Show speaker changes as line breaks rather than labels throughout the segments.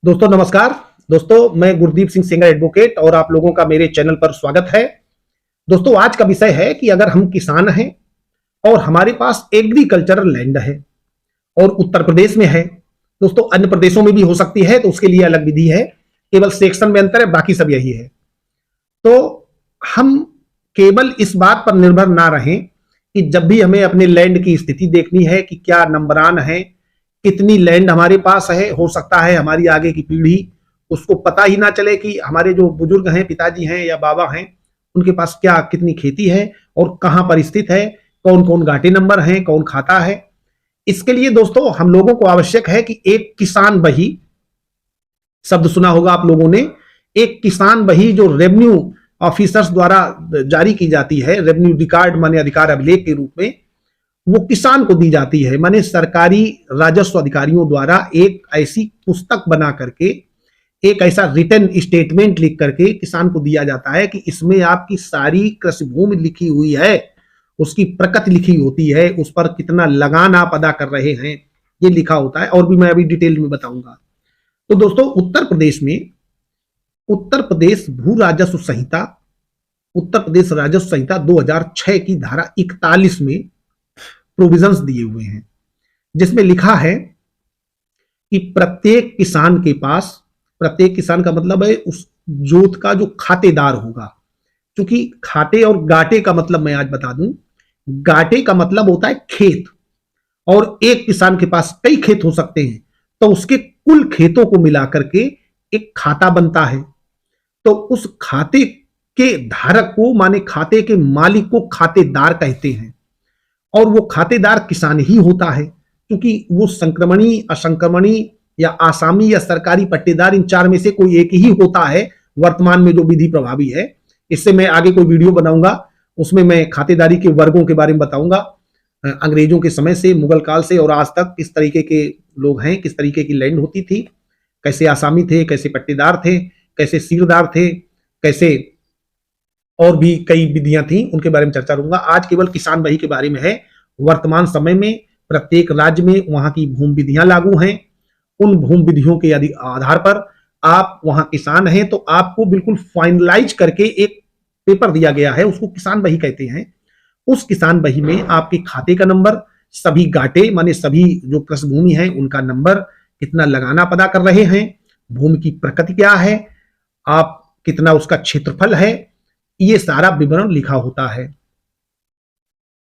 दोस्तों नमस्कार। दोस्तों मैं गुरदीप सिंह सेंगर एडवोकेट और आप लोगों का मेरे चैनल पर स्वागत है। दोस्तों आज का विषय है कि अगर हम किसान हैं और हमारे पास एग्रीकल्चरल लैंड है और उत्तर प्रदेश में है, दोस्तों अन्य प्रदेशों में भी हो सकती है तो उसके लिए अलग विधि है, केवल सेक्शन में अंतर है, बाकी सब यही है। तो हम केवल इस बात पर निर्भर ना रहें कि जब भी हमें अपने लैंड की स्थिति देखनी है कि क्या नंबरान है, कितनी लैंड हमारे पास है, हो सकता है हमारी आगे की पीढ़ी उसको पता ही ना चले कि हमारे जो बुजुर्ग हैं, पिताजी हैं या बाबा हैं, उनके पास क्या कितनी खेती है और कहां पर स्थित है, कौन कौन घाटे नंबर हैं, कौन खाता है। इसके लिए दोस्तों हम लोगों को आवश्यक है कि एक किसान बही, शब्द सुना होगा आप लोगों ने, एक किसान बही जो रेवेन्यू ऑफिसर्स द्वारा जारी की जाती है, रेवेन्यू रिकॉर्ड माने अधिकार अभिलेख के रूप में, वो किसान को दी जाती है। माने सरकारी राजस्व अधिकारियों द्वारा एक ऐसी पुस्तक बना करके, एक ऐसा रिटन स्टेटमेंट लिख करके किसान को दिया जाता है कि इसमें आपकी सारी कृषि भूमि लिखी हुई है, उसकी प्रकृति लिखी होती है, उस पर कितना लगान आप अदा कर रहे हैं ये लिखा होता है, और भी मैं अभी डिटेल में बताऊंगा। तो दोस्तों उत्तर प्रदेश में उत्तर प्रदेश भू राजस्व संहिता, उत्तर प्रदेश राजस्व संहिता 2006 की धारा 41 में प्रोविजंस दिए हुए हैं, जिसमें लिखा है कि प्रत्येक किसान के पास, प्रत्येक किसान का मतलब है उस जोत का जो खातेदार होगा, क्योंकि खाते और गाटे का मतलब मैं आज बता दूं, गाटे का मतलब होता है खेत, और एक किसान के पास कई खेत हो सकते हैं, तो उसके कुल खेतों को मिलाकर के एक खाता बनता है। तो उस खाते के धारक को, माने खाते के मालिक को खातेदार कहते हैं, और वो खातेदार किसान ही होता है, क्योंकि वो संक्रमणी, असंक्रमणी या आसामी या सरकारी पट्टेदार, इन चार में से कोई एक ही होता है वर्तमान में जो विधि प्रभावी है। इससे मैं आगे कोई वीडियो बनाऊंगा, उसमें मैं खातेदारी के वर्गों के बारे में बताऊंगा, अंग्रेजों के समय से, मुगल काल से और आज तक किस तरीके के लोग हैं, किस तरीके की लैंड होती थी, कैसे आसामी थे, कैसे पट्टेदार थे, कैसे सीरदार थे, कैसे और भी कई विधियां थी, उनके बारे में चर्चा करूंगा। आज केवल किसान बही के बारे में है। वर्तमान समय में प्रत्येक राज्य में वहां की भूमि विधियां लागू हैं, उन भूमि विधियों के आधार पर आप वहां किसान हैं तो आपको बिल्कुल फाइनलाइज करके एक पेपर दिया गया है, उसको किसान बही कहते हैं। उस किसान बही में आपके खाते का नंबर, सभी गाटे माने सभी जो कृषि भूमि है उनका नंबर, कितना लगाना अदा कर रहे हैं, भूमि की प्रकृति क्या है, आप कितना उसका क्षेत्रफल है, ये सारा विवरण लिखा होता है,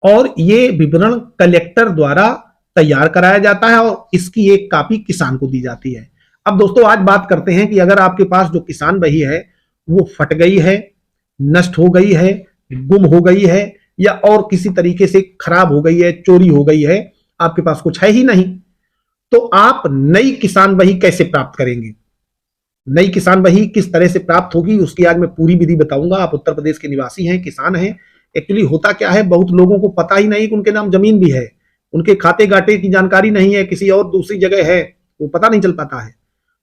और ये विवरण कलेक्टर द्वारा तैयार कराया जाता है और इसकी एक कॉपी किसान को दी जाती है। अब दोस्तों आज बात करते हैं कि अगर आपके पास जो किसान बही है वो फट गई है, नष्ट हो गई है, गुम हो गई है, या और किसी तरीके से खराब हो गई है, चोरी हो गई है, आपके पास कुछ है ही नहीं, तो आप नई किसान बही कैसे प्राप्त करेंगे, नई किसान बही किस तरह से प्राप्त होगी, उसकी आज मैं पूरी विधि बताऊंगा। आप उत्तर प्रदेश के निवासी हैं, किसान हैं, एक्चुअली होता क्या है, बहुत लोगों को पता ही नहीं कि उनके नाम जमीन भी है, उनके खाते गाटे की जानकारी नहीं है, किसी और दूसरी जगह है, वो पता नहीं चल पाता है।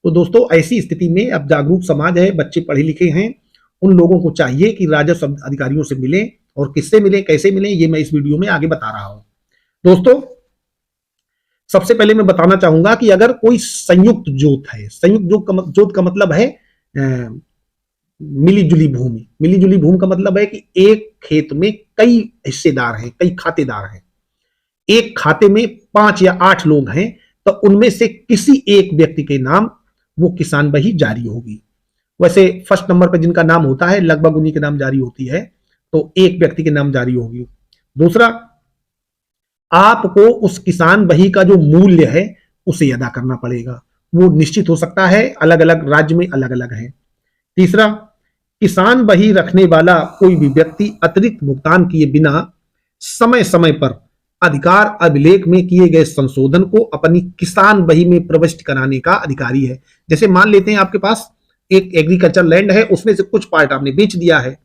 तो दोस्तों ऐसी स्थिति में अब जागरूक समाज है, बच्चे पढ़े लिखे हैं, उन लोगों को चाहिए कि राजस्व अधिकारियों से मिले, और किससे मिले, कैसे मिले, ये मैं इस वीडियो में आगे बता रहा हूं। दोस्तों सबसे पहले मैं बताना चाहूंगा कि अगर कोई संयुक्त जोत है, संयुक्त जोत का मतलब है मिलीजुली भूमि, मिलीजुली भूमि का मतलब है कि एक खेत में कई हिस्सेदार हैं, कई खातेदार हैं, एक खाते में 5 या 8 लोग हैं, तो उनमें से किसी एक व्यक्ति के नाम वो किसान बही जारी होगी। वैसे फर्स्ट नंबर पर जिनका नाम होता है लगभग उन्हीं के नाम जारी होती है, तो एक व्यक्ति के नाम जारी होगी। दूसरा, आपको उस किसान बही का जो मूल्य है उसे अदा करना पड़ेगा, वो निश्चित हो सकता है, अलग अलग राज्य में अलग अलग है। तीसरा, किसान बही रखने वाला कोई भी व्यक्ति अतिरिक्त भुगतान किए बिना समय समय पर अधिकार अभिलेख में किए गए संशोधन को अपनी किसान बही में प्रविष्ट कराने का अधिकारी है। जैसे मान लेते हैं आपके पास एक एग्रीकल्चर लैंड है, उसमें से कुछ पार्ट आपने बेच दिया है,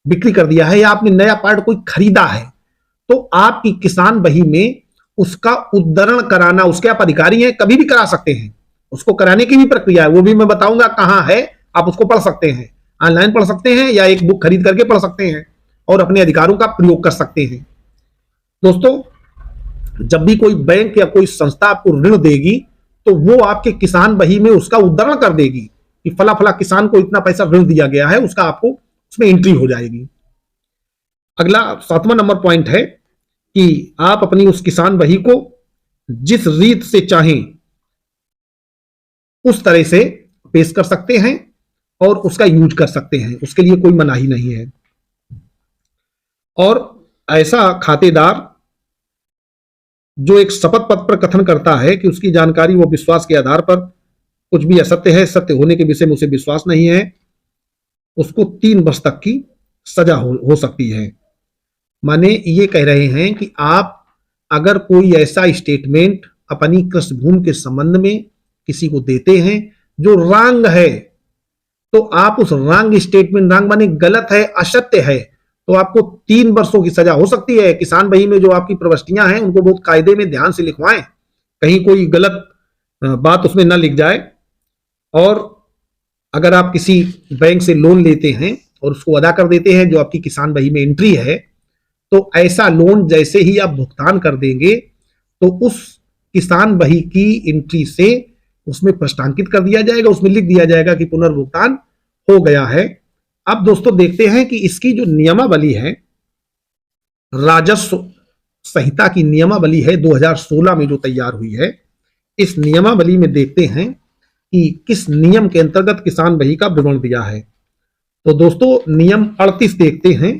बिक्री कर दिया है, या आपने नया पार्ट कोई खरीदा है, तो आपकी किसान बही में उसका उद्धरण कराना, उसके आप अधिकारी हैं, कभी भी करा सकते हैं, उसको कराने की भी प्रक्रिया है, वो भी मैं बताऊंगा कहां है, आप उसको पढ़ सकते हैं, ऑनलाइन पढ़ सकते हैं या एक बुक खरीद करके पढ़ सकते हैं और अपने अधिकारों का प्रयोग कर सकते हैं। दोस्तों जब भी कोई बैंक या कोई संस्था आपको ऋण देगी तो वो आपके किसान बही में उसका उद्धरण कर देगी कि फला फला किसान को इतना पैसा ऋण दिया गया है, उसका आपको उसमें एंट्री हो जाएगी। अगला 7वां नंबर पॉइंट है कि आप अपनी उस किसान बही को जिस रीत से चाहें उस तरह से पेश कर सकते हैं और उसका यूज कर सकते हैं, उसके लिए कोई मनाही नहीं है। और ऐसा खातेदार जो एक शपथ पत्र पर कथन करता है कि उसकी जानकारी वो विश्वास के आधार पर कुछ भी असत्य है, सत्य होने के विषय में उसे विश्वास नहीं है, उसको 3 वर्ष तक की सजा हो सकती है। माने ये कह रहे हैं कि आप अगर कोई ऐसा स्टेटमेंट अपनी कृषि भूमि के संबंध में किसी को देते हैं जो रॉन्ग है, तो आप उस रॉन्ग स्टेटमेंट, रॉन्ग माने गलत है, असत्य है, तो आपको 3 वर्षों की सजा हो सकती है। किसान बही में जो आपकी प्रविष्टियां हैं उनको बहुत कायदे में ध्यान से लिखवाएं, कहीं कोई गलत बात उसमें ना लिख जाए। और अगर आप किसी बैंक से लोन लेते हैं और उसको अदा कर देते हैं जो आपकी किसान बही में एंट्री है, तो ऐसा लोन जैसे ही आप भुगतान कर देंगे तो उस किसान बही की एंट्री से उसमें प्रश्नांकित कर दिया जाएगा, उसमें लिख दिया जाएगा कि पुनर्भुगतान हो गया है। अब दोस्तों देखते हैं कि इसकी जो नियमावली है, राजस्व संहिता की नियमावली है 2016 में जो तैयार हुई है, इस नियमावली में देखते हैं कि किस नियम के अंतर्गत किसान बही का विवरण दिया है। तो दोस्तों नियम 38 देखते हैं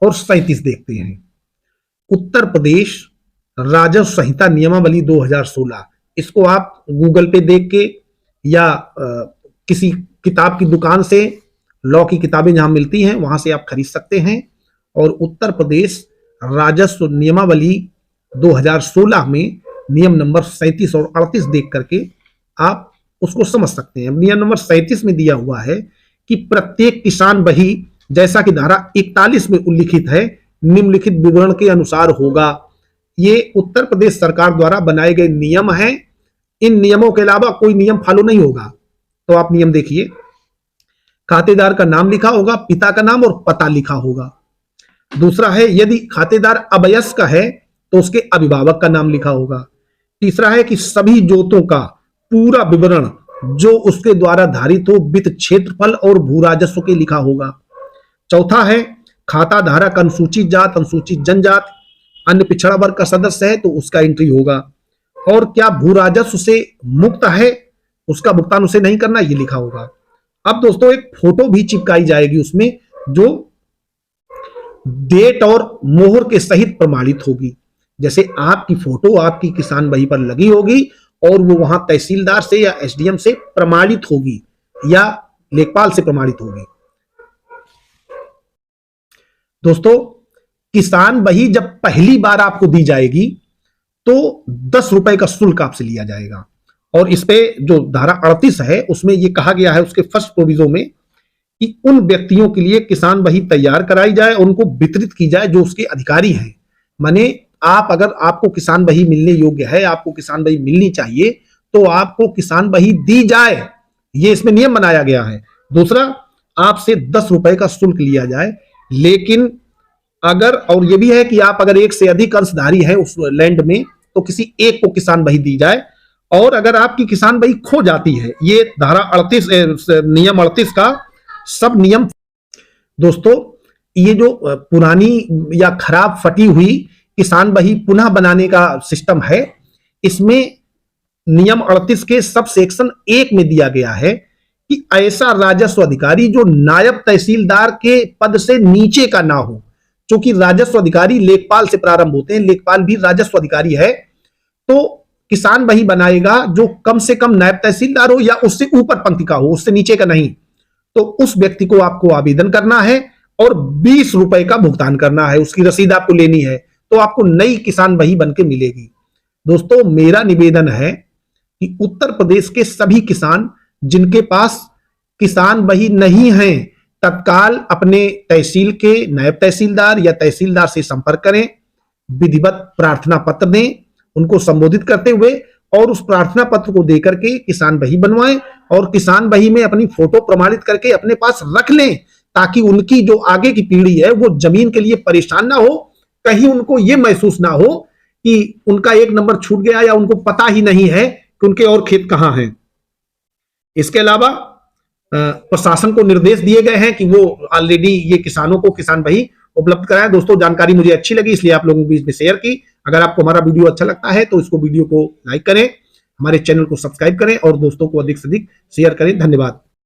और 37 देखते हैं। उत्तर प्रदेश राजस्व संहिता नियमावली 2016, इसको आप गूगल पे देख के या किसी किताब की दुकान से, लॉ की किताबें जहां मिलती हैं वहां से आप खरीद सकते हैं। और उत्तर प्रदेश राजस्व नियमावली 2016 में नियम नंबर 37 और 38 देख करके आप उसको समझ सकते हैं। नियम नंबर 37 में दिया हुआ है कि प्रत्येक किसान बही जैसा कि धारा 41 में उल्लिखित है निम्नलिखित विवरण के अनुसार होगा। ये उत्तर प्रदेश सरकार द्वारा बनाए गए नियम हैं, इन नियमों के अलावा कोई नियम फॉलो नहीं होगा। तो आप नियम देखिए, खातेदार का नाम लिखा होगा, पिता का नाम और पता लिखा होगा। दूसरा है यदि खातेदार अवयस्क है तो उसके अभिभावक का नाम लिखा होगा। तीसरा है कि सभी जोतों का पूरा विवरण जो उसके द्वारा धारित हो वित्त क्षेत्रफल और भू राजस्व के लिखा होगा। चौथा है खाता धारक अनुसूचित जात, अनुसूचित जनजात, अन्य पिछड़ा वर्ग का सदस्य है तो उसका एंट्री होगा। और क्या भू राजस्व से मुक्त है, उसका भुगतान उसे नहीं करना, ये लिखा होगा। अब दोस्तों एक फोटो भी चिपकाई जाएगी उसमें जो डेट और मोहर के सहित प्रमाणित होगी। जैसे आपकी फोटो आपकी किसान बही पर लगी होगी और वो वहां तहसीलदार से या एसडीएम से प्रमाणित होगी या लेखपाल से प्रमाणित होगी। दोस्तों किसान बही जब पहली बार आपको दी जाएगी तो 10 रुपए का शुल्क आपसे लिया जाएगा। और इस पे जो धारा 38 है उसमें यह कहा गया है उसके फर्स्ट प्रोविजो में कि उन व्यक्तियों के लिए किसान बही तैयार कराई जाए, उनको वितरित की जाए जो उसके अधिकारी हैं। माने आप अगर आपको किसान बही मिलने योग्य है, आपको किसान बही मिलनी चाहिए, तो आपको किसान बही दी जाए, ये इसमें नियम बनाया गया है। दूसरा, आपसे 10 रुपए का शुल्क लिया जाए। लेकिन अगर, और ये भी है कि आप अगर एक से अधिक अंशधारी है उस लैंड में तो किसी एक को किसान बही दी जाए। और अगर आपकी किसान बही खो जाती है, ये धारा 38 नियम 38 का सब नियम। दोस्तों ये जो पुरानी या खराब फटी हुई किसान बही पुनः बनाने का सिस्टम है, इसमें नियम 38 के सब सेक्शन 1 में दिया गया है कि ऐसा राजस्व अधिकारी जो नायब तहसीलदार के पद से नीचे का ना हो। क्योंकि राजस्व अधिकारी लेखपाल से प्रारंभ होते हैं, लेखपाल भी राजस्व अधिकारी है, तो किसान बही बनाएगा जो कम से कम नायब तहसीलदार हो या उससे ऊपर पंक्ति का हो, उससे नीचे का नहीं। तो उस व्यक्ति को आपको आवेदन करना है और 20 रुपए का भुगतान करना है, उसकी रसीद आपको लेनी है, तो आपको नई किसान बही बनके मिलेगी। दोस्तों मेरा निवेदन है कि उत्तर प्रदेश के सभी किसान जिनके पास किसान बही नहीं है, तत्काल अपने तहसील के नायब तहसीलदार या तहसीलदार से संपर्क करें, विधिवत प्रार्थना पत्र दें उनको संबोधित करते हुए, और उस प्रार्थना पत्र को देकर के किसान बही बनवाएं और किसान बही में अपनी फोटो प्रमाणित करके अपने पास रख लें, ताकि उनकी जो आगे की पीढ़ी है वो जमीन के लिए परेशान ना हो, कहीं उनको ये महसूस ना हो कि उनका एक नंबर छूट गया या उनको पता ही नहीं है कि उनके और खेत कहां हैं। इसके अलावा प्रशासन को निर्देश दिए गए हैं कि वो ऑलरेडी ये किसानों को किसान भाई उपलब्ध कराएं। दोस्तों जानकारी मुझे अच्छी लगी इसलिए आप लोगों के बीच में शेयर की। अगर आपको हमारा वीडियो अच्छा लगता है तो इसको वीडियो को लाइक करें, हमारे चैनल को सब्सक्राइब करें और दोस्तों को अधिक से अधिक शेयर करें। धन्यवाद।